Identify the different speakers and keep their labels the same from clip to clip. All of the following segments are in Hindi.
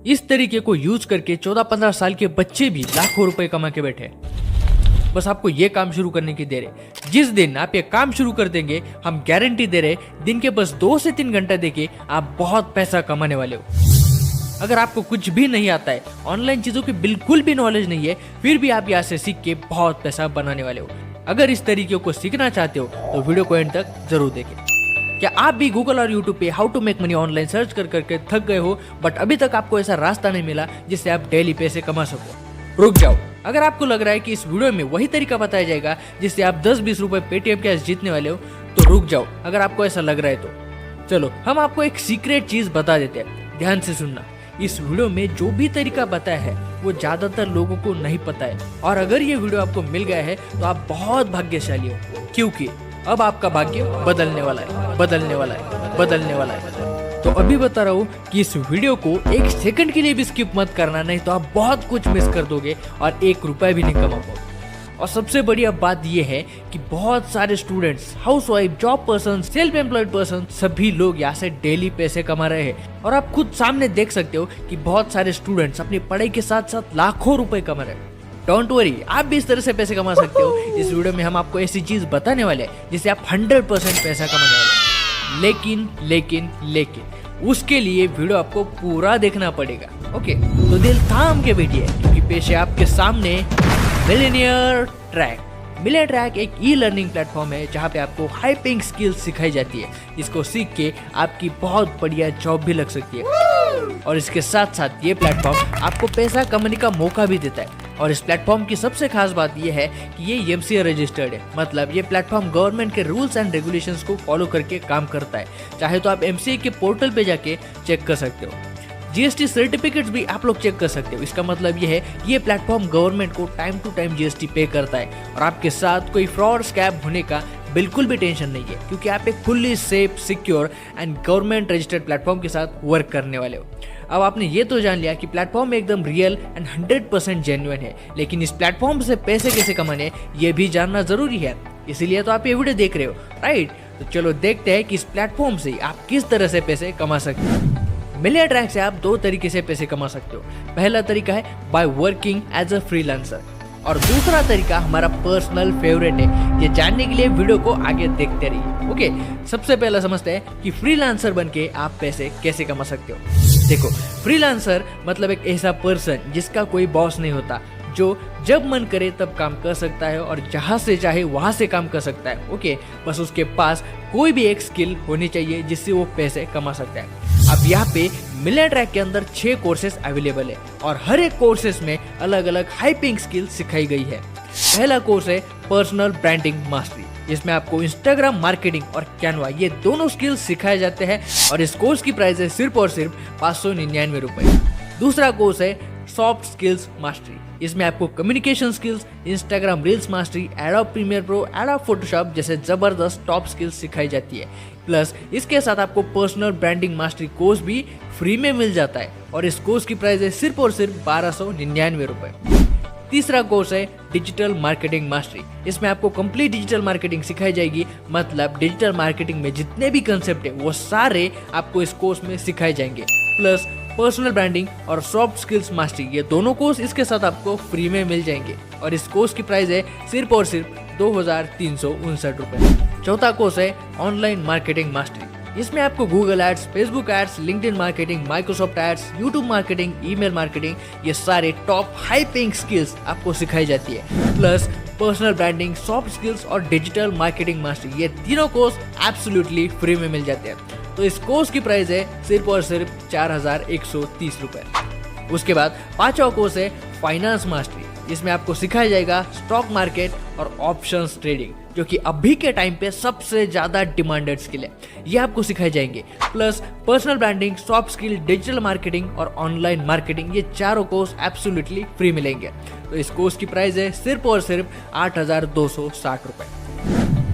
Speaker 1: इस तरीके को यूज करके 14-15 साल के बच्चे भी लाखों रुपए कमा के बैठे। बस आपको ये काम शुरू करने की देर है। जिस दिन आप ये काम शुरू कर देंगे, हम गारंटी दे रहे, दिन के बस 2 से 3 घंटा देके आप बहुत पैसा कमाने वाले हो। अगर आपको कुछ भी नहीं आता है, ऑनलाइन चीजों की बिल्कुल भी नॉलेज नहीं है, फिर भी आप यहाँ से सीख के बहुत पैसा बनाने वाले हो। अगर इस तरीके को सीखना चाहते हो तो वीडियो को एंड तक जरूर देखें। क्या आप भी गूगल और यूट्यूब पे how to make money online search कर करके थक गए हो, बट अभी तक आपको ऐसा रास्ता नहीं मिला जिससे आप डेली पैसे कमा सको? रुक जाओ। अगर आपको लग रहा है कि इस वीडियो में वही तरीका बताया जाएगा जिससे आप 10-20 रुपए पेटीएम कैश जीतने वाले हो, तो रुक जाओ। अगर आपको ऐसा लग रहा है तो चलो हम आपको एक सीक्रेट चीज बता देते हैं, ध्यान से सुनना। इस वीडियो में जो भी तरीका बताया है वो ज्यादातर लोगों को नहीं पता है, और अगर ये वीडियो आपको मिल गया है तो आप बहुत भाग्यशाली हो, क्योंकि अब आपका भाग्य बदलने वाला है, बदलने वाला है, बदलने वाला है। तो अभी बता रहा हूँ कि इस वीडियो को 1 सेकंड के लिए भी स्किप मत करना, नहीं तो आप बहुत कुछ मिस कर दोगे और 1 रुपया भी नहीं कमा पाओगे। और सबसे बढ़िया बात यह है कि बहुत सारे students, housewife, job person, self employed person, सभी लोग यहाँ से डेली पैसे कमा रहे हैं। और आप खुद सामने देख सकते हो कि बहुत सारे स्टूडेंट्स अपनी पढ़ाई के साथ साथ लाखों रुपए कमा रहे हैं। डोंट वरी, आप भी इस तरह से पैसे कमा सकते हो। इस वीडियो में हम आपको ऐसी चीज बताने वाले हैं जिससे आप 100% पैसा कमाने वाले हैं। लेकिन उसके लिए वीडियो आपको पूरा देखना पड़ेगा। ओके, तो दिल थाम के बैठिए, क्योंकि पेश है आपके सामने मिलियनेयर ट्रैक। मिलियनेयर ट्रैक एक ई लर्निंग प्लेटफॉर्म है जहाँ पे आपको हाई पेइंग स्किल्स सिखाई जाती है, जिसको सीख के आपकी बहुत बढ़िया जॉब भी लग सकती है। और इसके साथ साथ ये प्लेटफॉर्म आपको पैसा कमाने का मौका भी देता है। और इस प्लेटफॉर्म की सबसे खास बात यह है कि ये MCA रजिस्टर्ड है, मतलब ये प्लेटफॉर्म गवर्नमेंट के रूल्स एंड रेगुलेशंस को फॉलो करके काम करता है। चाहे तो आप MCA के पोर्टल पे जाके चेक कर सकते हो। GST सर्टिफिकेट्स भी आप लोग चेक कर सकते हो। इसका मतलब ये है ये प्लेटफॉर्म गवर्नमेंट को टाइम टू टाइम GST पे करता है, और आपके साथ कोई फ्रॉड स्कैम होने का बिल्कुल भी टेंशन नहीं है, क्योंकि आप एक fully safe, secure and government registered platform के साथ वर्क करने वाले हो। अब आपने ये तो जान लिया कि प्लेटफॉर्म एकदम रियल एंड 100% जेन्युइन है, लेकिन इस प्लेटफॉर्म से पैसे कैसे कमाने ये भी जानना जरूरी है। इसीलिए तो आप ये वीडियो देख रहे हो, राइट? तो चलो देखते हैं कि इस प्लेटफॉर्म से आप किस तरह से पैसे कमा सकते हो। मिलियनेयर ट्रैक से आप 2 तरीके से पैसे कमा सकते हो। पहला तरीका है by working as a freelancer, और दूसरा तरीका हमारा पर्सनल फेवरेट है। ये जानने के लिए वीडियो को आगे देखते रहिए। ओके, सबसे पहला समझते हैं कि फ्रीलांसर बनके आप पैसे कैसे कमा सकते हो। देखो, फ्रीलांसर मतलब एक ऐसा पर्सन जिसका कोई बॉस नहीं होता, जो जब मन करे तब काम कर सकता है और जहां से चाहे वहां से काम कर सकता है। ओके, बस उसके पास कोई भी एक स्किल होनी चाहिए जिससे वो पैसे कमा सकता है। अब यहाँ पे मिलियनेयर ट्रैक के अंदर 6 कोर्सेस अवेलेबल है, और हर एक कोर्सेस में अलग अलग हाई पेइंग स्किल सिखाई गई है। पहला कोर्स है पर्सनल ब्रांडिंग मास्टरी, जिसमें आपको इंस्टाग्राम मार्केटिंग और कैनवा ये दोनों स्किल्स सिखाए जाते हैं, और इस कोर्स की प्राइस है सिर्फ और सिर्फ 599 रुपए। दूसरा कोर्स है सॉफ्ट स्किल्स मास्टरी, इसमें आपको communication skills, Instagram reels mastery, Adobe Premiere Pro, Adobe Photoshop जैसे जबरदस्त टॉप स्किल्स सिखाई जाती है। प्लस इसके साथ आपको पर्सनल ब्रांडिंग मास्टरी कोर्स भी फ्री में मिल जाता है, और इस कोर्स की प्राइस है सिर्फ और सिर्फ 1299 रुपए। तीसरा कोर्स है डिजिटल मार्केटिंग मास्टरी, इसमें आपको कंप्लीट डिजिटल मार्केटिंग सिखाई जाएगी, मतलब डिजिटल मार्केटिंग में जितने भी कंसेप्ट है वो सारे आपको इस कोर्स में सिखाए जाएंगे। प्लस पर्सनल ब्रांडिंग और सॉफ्ट स्किल्स मास्टरी ये दोनों कोर्स इसके साथ आपको फ्री में मिल जाएंगे, और इस कोर्स की प्राइस है सिर्फ और सिर्फ 2359 रुपए। चौथा कोर्स है ऑनलाइन मार्केटिंग मास्टरी, इसमें आपको Google ads, Facebook ads, LinkedIn marketing, Microsoft ads, YouTube marketing, email marketing ये सारे टॉप हाई पेइंग स्किल्स आपको सिखाई जाती है। Plus personal branding, soft skills और डिजिटल मार्केटिंग मास्टरी ये तीनों कोर्स एब्सोल्युटली फ्री में मिल जाते हैं। तो इस कोर्स की प्राइस है सिर्फ और सिर्फ 4130 रुपए। उसके बाद 5वां कोर्स है फाइनेंस मास्टरी, जिसमें आपको सिखाया जाएगा स्टॉक मार्केट और ऑप्शंस ट्रेडिंग, जो कि अभी के टाइम पे सबसे ज्यादा डिमांडेड स्किल है, ये आपको सिखाए जाएंगे। Plus personal branding, soft skill, digital marketing और ऑनलाइन मार्केटिंग ये चारों कोर्स एब्सोल्युटली फ्री मिलेंगे। तो इस कोर्स की प्राइस है सिर्फ और सिर्फ 8260 रुपए।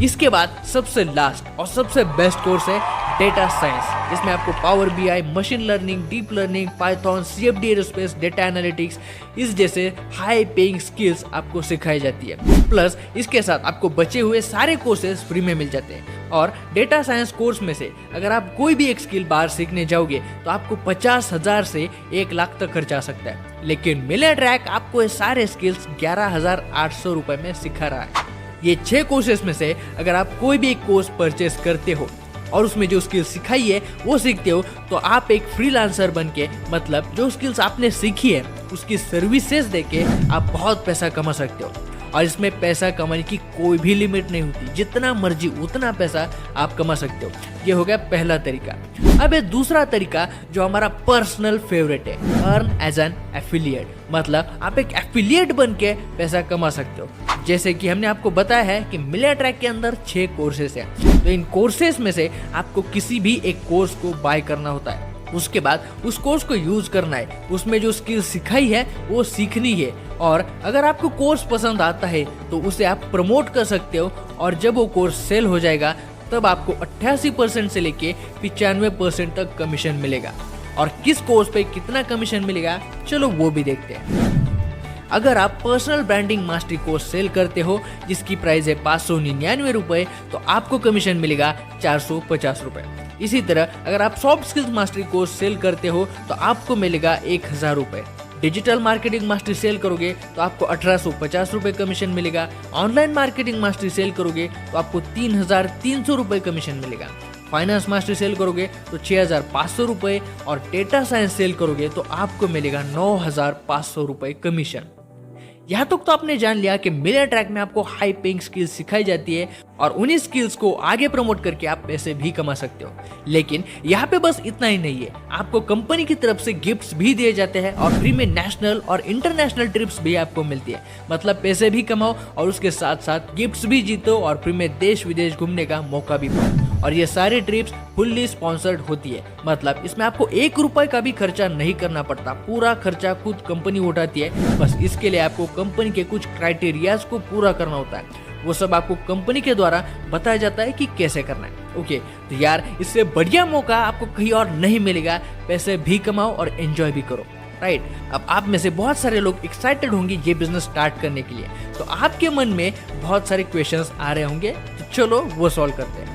Speaker 1: इसके बाद सबसे लास्ट और सबसे बेस्ट कोर्स है डेटा साइंस। इसमें आपको power BI, machine learning, deep learning, Python, CFD aerospace, data analytics इस जैसे हाई पेइंग स्किल्स आपको सिखाई जाती है। प्लस इसके साथ आपको बचे हुए सारे कोर्सेज फ्री में मिल जाते हैं। और डेटा साइंस कोर्स में से अगर आप कोई भी एक स्किल बाहर सीखने जाओगे तो आपको 50,000 से 1 लाख तक खर्चा आ सकता है। लेकिन मिलियनेयर ट्रैक आपको ये सारे स्किल्स 11,800 रुपए में सिखा रहा है। ये 6 कोर्सेज में से अगर आप कोई भी एक कोर्स परचेस करते हो और उसमें जो स्किल्स सिखाई है वो सीखते हो तो आप एक फ्रीलांसर बन के, मतलब जो स्किल्स आपने सीखी है उसकी सर्विसेज देके आप बहुत पैसा कमा सकते हो। और इसमें पैसा कमाने की कोई भी लिमिट नहीं होती, जितना मर्जी उतना पैसा आप कमा सकते हो। ये हो गया पहला तरीका। अब ये दूसरा तरीका जो हमारा पर्सनल फेवरेट है, अर्न एज एन एफिलिएट। मतलब आप एक एफिलिएट बन के पैसा कमा सकते हो। जैसे कि हमने आपको बताया है कि मिलियनेयर ट्रैक के अंदर 6 कोर्सेज हैं, तो इन कोर्सेज में से आपको किसी भी एक कोर्स को बाय करना होता है। उसके बाद उस कोर्स को यूज करना है, उसमें जो स्किल सिखाई है वो सीखनी है। और अगर आपको कोर्स पसंद आता है तो उसे आप प्रमोट कर सकते हो, और जब वो कोर्स सेल हो जाएगा तब आपको 88% से लेके 95% तक कमीशन मिलेगा। और किस कोर्स पे कितना कमीशन मिलेगा चलो वो भी देखते हैं। अगर आप personal branding mastery course sale करते हो जिसकी प्राइस है 599 रुपए, तो आपको कमीशन मिलेगा 450 रुपए। इसी तरह अगर आप soft skills mastery course sale करते हो तो आपको मिलेगा 1000 रुपए। डिजिटल मार्केटिंग मास्टरी सेल करोगे तो आपको 1850 रुपए कमीशन मिलेगा। ऑनलाइन मार्केटिंग मास्टरी सेल करोगे तो आपको 3300 रुपए कमीशन मिलेगा। फाइनेंस मास्टरी सेल करोगे तो 6500 रुपए, और डेटा साइंस सेल करोगे तो आपको मिलेगा 9500 रुपए कमीशन। यहाँ तक तो आपने जान लिया कि मिलियनेयर ट्रैक में आपको हाई पेइंग स्किल्स सिखाई जाती है और उन्हीं स्किल्स को आगे प्रमोट करके आप पैसे भी कमा सकते हो। लेकिन यहाँ पे बस इतना ही नहीं है, आपको कंपनी की तरफ से गिफ्ट्स भी दिए जाते हैं और फ्री में नेशनल और इंटरनेशनल ट्रिप्स भी आपको मिलती है। मतलब पैसे भी कमाओ और उसके साथ साथ गिफ्ट्स भी जीतो और फ्री में देश विदेश घूमने का मौका भी पाओ। और ये सारी ट्रिप्स फुल्ली स्पॉन्सर्ड होती है, मतलब इसमें आपको 1 रुपए का भी खर्चा नहीं करना पड़ता, पूरा खर्चा खुद कंपनी उठाती है। बस इसके लिए आपको कंपनी के कुछ क्राइटेरियाज को पूरा करना होता है, वो सब आपको कंपनी के द्वारा बताया जाता है कि कैसे करना है। ओके, तो यार इससे बढ़िया मौका आपको कहीं और नहीं मिलेगा। पैसे भी कमाओ और एंजॉय भी करो, राइट। अब आप में से बहुत सारे लोग एक्साइटेड होंगे ये बिजनेस स्टार्ट करने के लिए, तो आपके मन में बहुत सारे क्वेश्चंस आ रहे होंगे, तो चलो वो सॉल्व करते हैं।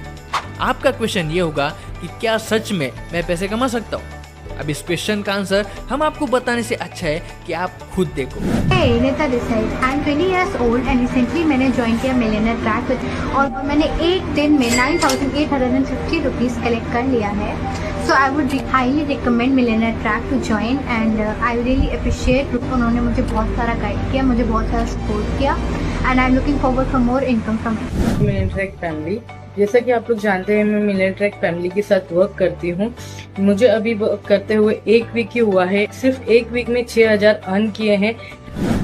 Speaker 1: आपका क्वेश्चन ये होगा कि क्या सच में मैं पैसे कमा सकता हूँ? अब इस क्वेश्चन का आंसर हम आपको बताने से अच्छा है कि आप खुद देखो।
Speaker 2: Hey, Nita this side. I'm 20 years old and recently मैंने ज्वाइन किया मिलियनेयर ट्रैक और मैंने एक दिन में 9,850 रुपीज़ कलेक्ट कर लिया है। So I would highly recommend millionaire track to join and I really appreciate उन्होंने मुझे बहुत सारा गाइड किया, मुझे बहुत सारा सपोर्ट किया and I am looking forward for more income from
Speaker 3: millionaire track family. जैसा कि आप लोग जानते हैं मैं मिलियनेयर ट्रैक फैमिली के साथ वर्क करती हूँ। मुझे अभी वर्क करते हुए 1 वीक ही हुआ है, सिर्फ 1 वीक में 6000 अर्न किए हैं।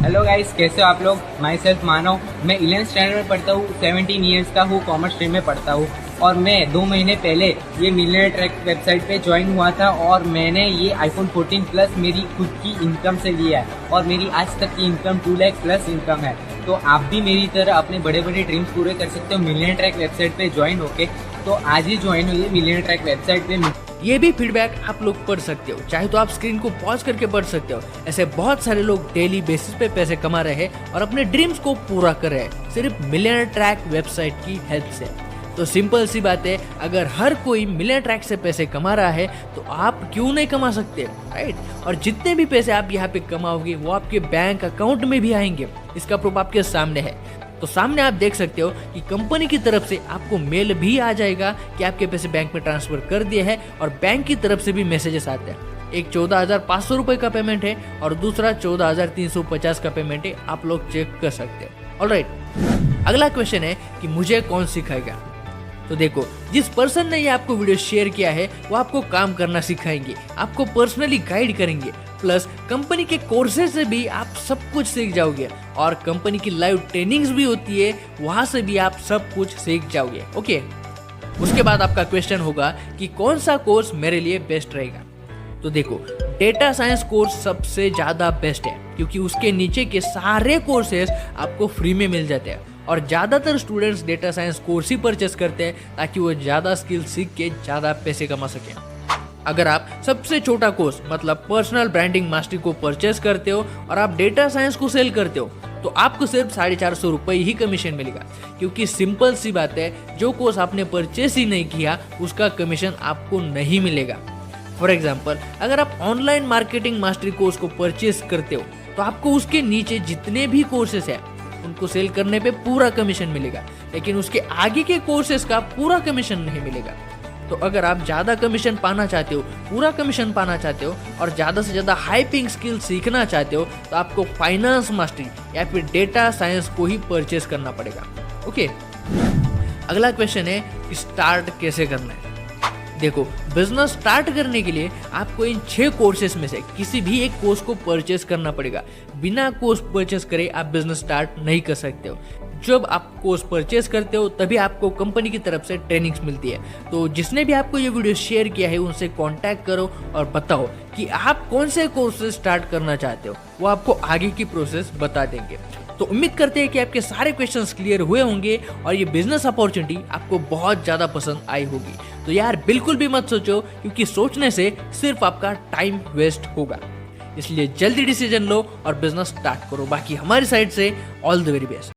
Speaker 4: हेलो गाइस, कैसे हो आप लोग? माई सेल्फ मानव, मैं 11th स्टैंडर्ड में पढ़ता हूँ, 17 ईयर्स का हूँ, कॉमर्स स्ट्रीम में पढ़ता हूँ। और मैं 2 महीने पहले ये मिलियनेयर ट्रैक वेबसाइट पे ज्वाइन हुआ था और मैंने ये iPhone 14 प्लस मेरी खुद की इनकम से लिया है और मेरी आज तक की इनकम 2 लाख प्लस इनकम है। तो आप भी मेरी तरह अपने बड़े बड़े ड्रीम्स पूरे कर सकते हो मिलियनेयर ट्रैक वेबसाइट पे ज्वाइन होके। तो आज ही ज्वाइन हुई मिलियनेयर ट्रैक वेबसाइट पे।
Speaker 1: ये भी फीडबैक आप लोग पढ़ सकते हो, चाहे तो आप स्क्रीन को पॉज करके पढ़ सकते हो। ऐसे बहुत सारे लोग डेली बेसिस पे पैसे कमा रहे हैं और अपने ड्रीम्स को पूरा कर रहे हैं सिर्फ मिलियनेयर ट्रैक वेबसाइट की हेल्प से। तो सिंपल सी बात है, अगर हर कोई मिलियनेयर ट्रैक से पैसे कमा रहा है तो आप क्यों नहीं कमा सकते, राइट। और जितने भी पैसे आप यहाँ पे कमाओगे वो आपके बैंक अकाउंट में भी आएंगे। इसका प्रूफ आपके सामने है। तो सामने आप देख सकते हो कि कंपनी की तरफ से आपको मेल भी आ जाएगा कि आपके पैसे बैंक में ट्रांसफर कर दिए हैं, और बैंक की तरफ से भी मैसेजेस आते हैं। एक 14,500 रुपए का पेमेंट है और दूसरा 14,350 का पेमेंट है, आप लोग चेक कर सकते हैं। ऑलराइट, अगला क्वेश्चन है कि मुझे कौन सिखाएगा। तो देखो, जिस पर्सन ने ये आपको वीडियो शेयर किया है वो आपको काम करना सिखाएंगे, आपको पर्सनली गाइड करेंगे, प्लस कंपनी के कोर्सेज से भी आप सब कुछ सीख जाओगे और कंपनी की लाइव ट्रेनिंग्स भी होती है, वहां से भी आप सब कुछ सीख जाओगे। ओके, उसके बाद आपका क्वेश्चन होगा कि कौन सा कोर्स मेरे लिए बेस्ट रहेगा। तो देखो, डेटा साइंस कोर्स सबसे ज्यादा बेस्ट है क्योंकि उसके नीचे के सारे कोर्सेज आपको फ्री में मिल जाते हैं और ज़्यादातर स्टूडेंट्स डेटा साइंस कोर्स ही परचेस करते हैं ताकि वो ज़्यादा स्किल सीख के ज़्यादा पैसे कमा सकें। अगर आप सबसे छोटा कोर्स मतलब पर्सनल ब्रांडिंग मास्टरी को परचेस करते हो और आप डेटा साइंस को सेल करते हो तो आपको सिर्फ 450 रुपये ही कमीशन मिलेगा, क्योंकि सिंपल सी बात है, जो कोर्स आपने परचेस ही नहीं किया उसका कमीशन आपको नहीं मिलेगा। फॉर एग्जाम्पल, अगर आप ऑनलाइन मार्केटिंग मास्टरी कोर्स को परचेस करते हो तो आपको उसके नीचे जितने भी कोर्सेस हैं उनको सेल करने पे पूरा कमीशन मिलेगा, लेकिन उसके आगे के कोर्सेस का पूरा कमीशन नहीं मिलेगा। तो अगर आप ज़्यादा कमीशन पाना चाहते हो, पूरा कमीशन पाना चाहते हो और ज़्यादा से ज़्यादा हाई पेइंग स्किल सीखना चाहते हो तो आपको फाइनेंस मास्टरी या फिर डेटा साइंस को ही परचेस करना पड़ेगा। ओके, अगला क्वेश्चन है कि स्टार्ट कैसे करना है। देखो, बिजनेस स्टार्ट करने के लिए आपको इन 6 कोर्सेस में से किसी भी एक कोर्स को परचेस करना पड़ेगा। बिना कोर्स परचेस करे आप बिजनेस स्टार्ट नहीं कर सकते हो। जब आप कोर्स परचेस करते हो तभी आपको कंपनी की तरफ से ट्रेनिंग्स मिलती है। तो जिसने भी आपको ये वीडियो शेयर किया है उनसे कांटेक्ट करो और बताओ कि आप कौन से कोर्स से स्टार्ट करना चाहते हो, वो आपको आगे की प्रोसेस बता देंगे। तो उम्मीद करते हैं कि आपके सारे क्वेश्चंस क्लियर हुए होंगे और ये बिजनेस अपॉर्चुनिटी आपको बहुत ज़्यादा पसंद आई होगी। तो यार बिल्कुल भी मत सोचो, क्योंकि सोचने से सिर्फ आपका टाइम वेस्ट होगा। इसलिए जल्दी डिसीजन लो और बिजनेस स्टार्ट करो। बाकी हमारी साइड से ऑल द वेरी बेस्ट।